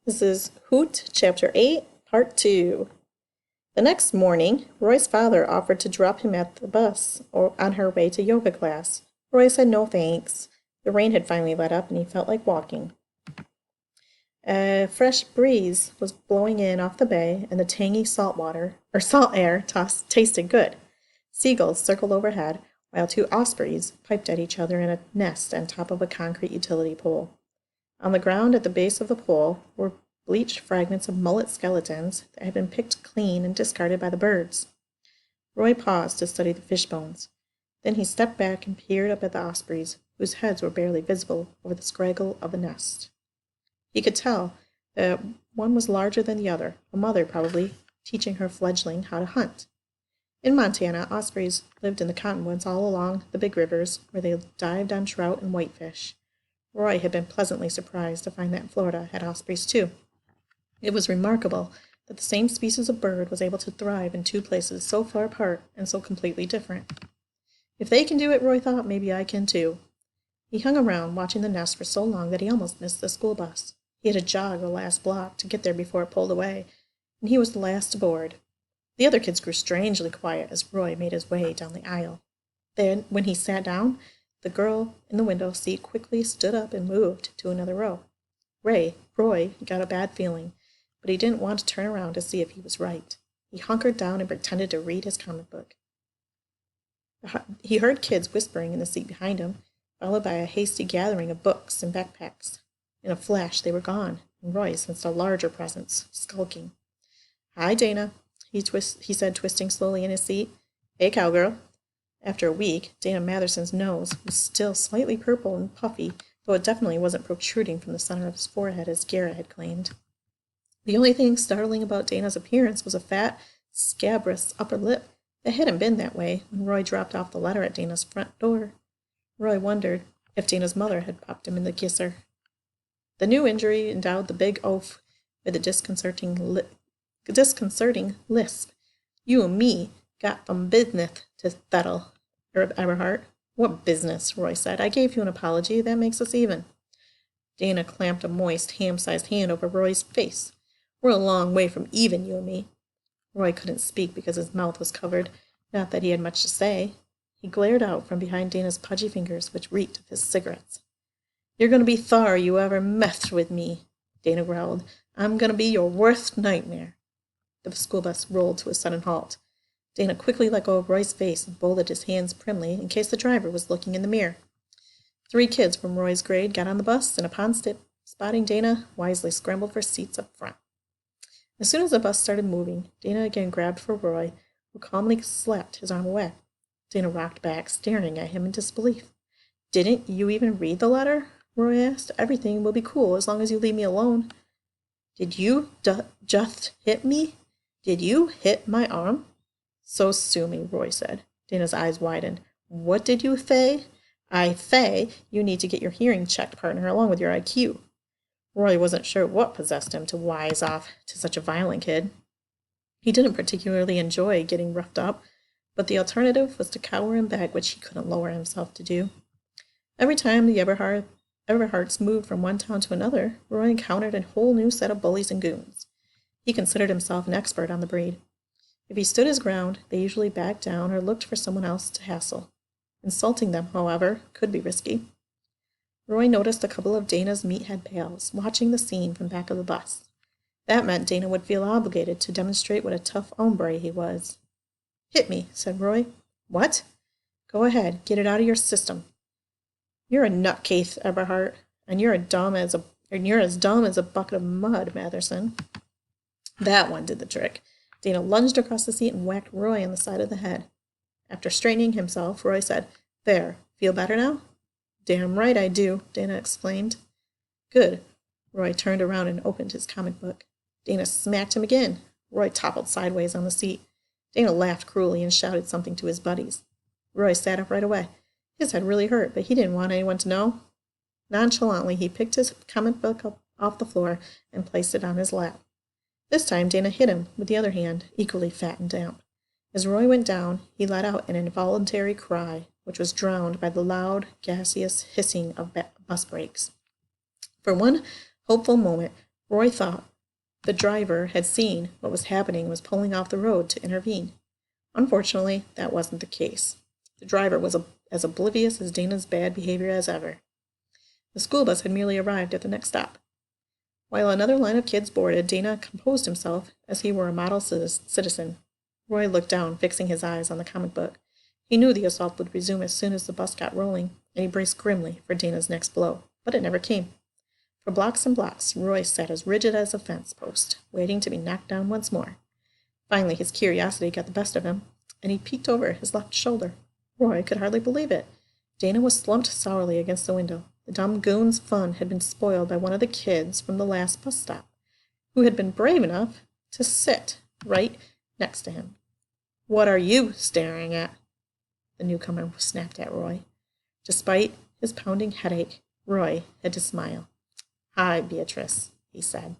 This is Hoot, Chapter 8, Part 2. The next morning, Roy's father offered to drop him at the bus or on her way to yoga class. Roy said no thanks. The rain had finally let up and he felt like walking. A fresh breeze was blowing in off the bay, and the tangy salt air tasted good. Seagulls circled overhead, while two ospreys piped at each other in a nest on top of a concrete utility pole. On the ground at the base of the pole were bleached fragments of mullet skeletons that had been picked clean and discarded by the birds. Roy paused to study the fish bones. Then he stepped back and peered up at the ospreys, whose heads were barely visible over the scraggle of the nest. He could tell that one was larger than the other, a mother probably, teaching her fledgling how to hunt. In Montana, ospreys lived in the cottonwoods all along the big rivers, where they dived on trout and whitefish. Roy had been pleasantly surprised to find that Florida had ospreys too. It was remarkable that the same species of bird was able to thrive in two places so far apart and so completely different. If they can do it, Roy thought, maybe I can too. He hung around, watching the nest for so long that he almost missed the school bus. He had to jog the last block to get there before it pulled away, and he was the last aboard. The other kids grew strangely quiet as Roy made his way down the aisle. Then, when he sat down, the girl in the window seat quickly stood up and moved to another row. Roy got a bad feeling, but he didn't want to turn around to see if he was right. He hunkered down and pretended to read his comic book. He heard kids whispering in the seat behind him, followed by a hasty gathering of books and backpacks. In a flash, they were gone, and Roy sensed a larger presence, skulking. "Hi, Dana," he said, twisting slowly in his seat. "Hey, cowgirl." After a week, Dana Matherson's nose was still slightly purple and puffy, though it definitely wasn't protruding from the center of his forehead as Garrett had claimed. The only thing startling about Dana's appearance was a fat, scabrous upper lip that hadn't been that way when Roy dropped off the letter at Dana's front door. Roy wondered if Dana's mother had popped him in the kisser. The new injury endowed the big oaf with a disconcerting lisp. "You and me got some business to settle, Eberhart." "What business?" Roy said. "I gave you an apology. That makes us even." Dana clamped a moist, ham-sized hand over Roy's face. "We're a long way from even, you and me." Roy couldn't speak because his mouth was covered. Not that he had much to say. He glared out from behind Dana's pudgy fingers, which reeked of his cigarettes. "You're going to be sorry you ever messed with me," Dana growled. "I'm going to be your worst nightmare." The school bus rolled to a sudden halt. Dana quickly let go of Roy's face and folded his hands primly in case the driver was looking in the mirror. 3 kids from Roy's grade got on the bus, and upon spotting Dana, wisely scrambled for seats up front. As soon as the bus started moving, Dana again grabbed for Roy, who calmly slapped his arm away. Dana rocked back, staring at him in disbelief. "Didn't you even read the letter?" Roy asked. "Everything will be cool as long as you leave me alone." "Did you just hit me? Did you hit my arm?" "So sue me," Roy said. Dana's eyes widened. "What did you say?" "I say you need to get your hearing checked, partner, along with your IQ." Roy wasn't sure what possessed him to wise off to such a violent kid. He didn't particularly enjoy getting roughed up, but the alternative was to cower and beg, which he couldn't lower himself to do. Every time the Everharts moved from one town to another, Roy encountered a whole new set of bullies and goons. He considered himself an expert on the breed. If he stood his ground, they usually backed down or looked for someone else to hassle. Insulting them, however, could be risky. Roy noticed a couple of Dana's meathead pals watching the scene from back of the bus. That meant Dana would feel obligated to demonstrate what a tough hombre he was. "Hit me," said Roy. "What?" "Go ahead, get it out of your system." "You're a nutcase, Eberhart, and you're as dumb as a bucket of mud, Matherson." That one did the trick. Dana lunged across the seat and whacked Roy on the side of the head. After straightening himself, Roy said, "There, feel better now?" "Damn right I do," Dana exclaimed. "Good." Roy turned around and opened his comic book. Dana smacked him again. Roy toppled sideways on the seat. Dana laughed cruelly and shouted something to his buddies. Roy sat up right away. His head really hurt, but he didn't want anyone to know. Nonchalantly, he picked his comic book up off the floor and placed it on his lap. This time Dana hit him with the other hand, equally fat and damp. As Roy went down, he let out an involuntary cry, which was drowned by the loud, gaseous hissing of bus brakes. For one hopeful moment, Roy thought the driver had seen what was happening and was pulling off the road to intervene. Unfortunately, that wasn't the case. The driver was as oblivious as Dana's bad behavior as ever. The school bus had merely arrived at the next stop. While another line of kids boarded, Dana composed himself as he were a model citizen. Roy looked down, fixing his eyes on the comic book. He knew the assault would resume as soon as the bus got rolling, and he braced grimly for Dana's next blow. But it never came. For blocks and blocks, Roy sat as rigid as a fence post, waiting to be knocked down once more. Finally, his curiosity got the best of him, and he peeked over his left shoulder. Roy could hardly believe it. Dana was slumped sourly against the window. The dumb goon's fun had been spoiled by one of the kids from the last bus stop, who had been brave enough to sit right next to him. "What are you staring at?" the newcomer snapped at Roy. Despite his pounding headache, Roy had to smile. "Hi, Beatrice," he said.